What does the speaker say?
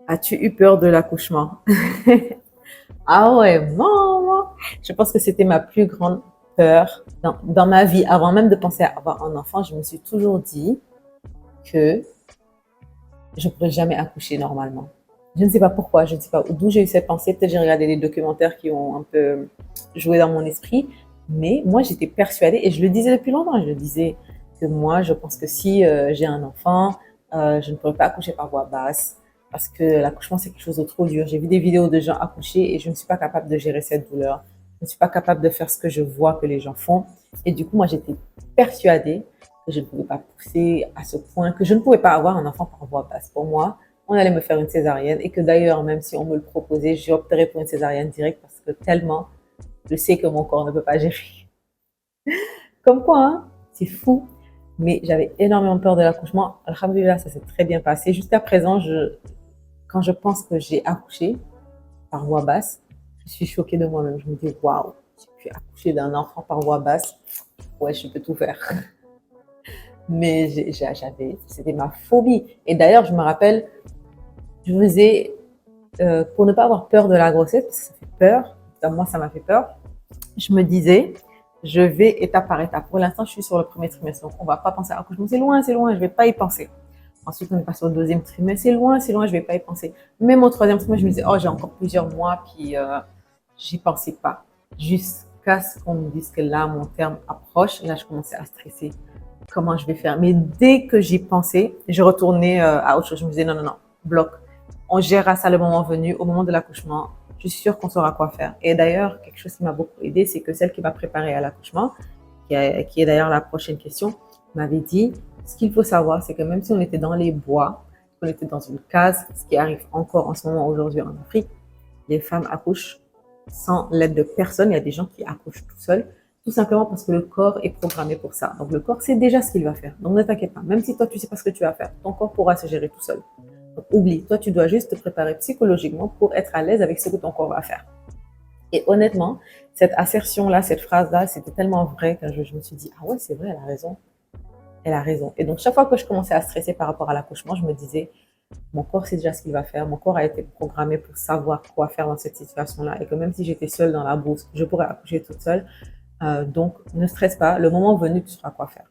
As-tu eu peur de l'accouchement? Ah ouais, maman! Je pense que c'était ma plus grande peur dans ma vie. Avant même de penser à avoir un enfant, je me suis toujours dit que je ne pourrais jamais accoucher normalement. Je ne sais pas pourquoi, je ne sais pas d'où j'ai eu cette pensée. Peut-être j'ai regardé des documentaires qui ont un peu joué dans mon esprit. Mais moi, j'étais persuadée, et je le disais depuis longtemps, je le disais, que moi, je pense que si j'ai un enfant, je ne pourrais pas accoucher par voie basse. Parce que l'accouchement, c'est quelque chose de trop dur. J'ai vu des vidéos de gens accoucher et je ne suis pas capable de gérer cette douleur. Je ne suis pas capable de faire ce que je vois que les gens font. Et du coup, moi, j'étais persuadée que je ne pouvais pas pousser à ce point, que je ne pouvais pas avoir un enfant par voie basse. Pour moi, on allait me faire une césarienne et que d'ailleurs, même si on me le proposait, j'opterais pour une césarienne directe parce que tellement je sais que mon corps ne peut pas gérer. Comme quoi, hein, c'est fou. Mais j'avais énormément peur de l'accouchement. Alhamdulillah, ça s'est très bien passé. Jusqu'à présent, quand je pense que j'ai accouché par voie basse, je suis choquée de moi-même. Je me dis, waouh, j'ai pu accoucher d'un enfant par voie basse. Ouais, je peux tout faire. Mais c'était ma phobie. Et d'ailleurs, je me rappelle, je faisais, pour ne pas avoir peur de la grossesse, parce que ça fait peur, moi ça m'a fait peur, je me disais, je vais étape par étape. Pour l'instant, je suis sur le premier trimestre, donc on ne va pas penser à l'accouchement, c'est loin, je ne vais pas y penser. Ensuite, on est passé au deuxième trimestre, c'est loin, je ne vais pas y penser. Même au troisième trimestre, je me disais, oh, j'ai encore plusieurs mois, puis j'y pensais pas. Jusqu'à ce qu'on me dise que là, mon terme approche, là, je commençais à stresser. Comment je vais faire? Mais dès que j'y pensais, je retournais à autre chose. Je me disais, non, non, non, bloc. On gérera ça le moment venu, au moment de l'accouchement. Je suis sûre qu'on saura quoi faire. Et d'ailleurs, quelque chose qui m'a beaucoup aidé, c'est que celle qui m'a préparée à l'accouchement, qui est d'ailleurs la prochaine question, m'avait dit, ce qu'il faut savoir, c'est que même si on était dans les bois, qu'on était dans une case, ce qui arrive encore en ce moment aujourd'hui en Afrique, les femmes accouchent sans l'aide de personne. Il y a des gens qui accouchent tout seuls, tout simplement parce que le corps est programmé pour ça. Donc le corps sait déjà ce qu'il va faire. Donc ne t'inquiète pas. Même si toi, tu sais pas ce que tu vas faire, ton corps pourra se gérer tout seul. Donc oublie, toi, tu dois juste te préparer psychologiquement pour être à l'aise avec ce que ton corps va faire. Et honnêtement, cette assertion-là, cette phrase-là, c'était tellement vrai que je me suis dit, ah ouais, c'est vrai, elle a raison. Elle a raison. Et donc, chaque fois que je commençais à stresser par rapport à l'accouchement, je me disais, mon corps sait déjà ce qu'il va faire. Mon corps a été programmé pour savoir quoi faire dans cette situation-là. Et que même si j'étais seule dans la brousse, je pourrais accoucher toute seule. Donc, ne stresse pas. Le moment venu, tu sauras quoi faire.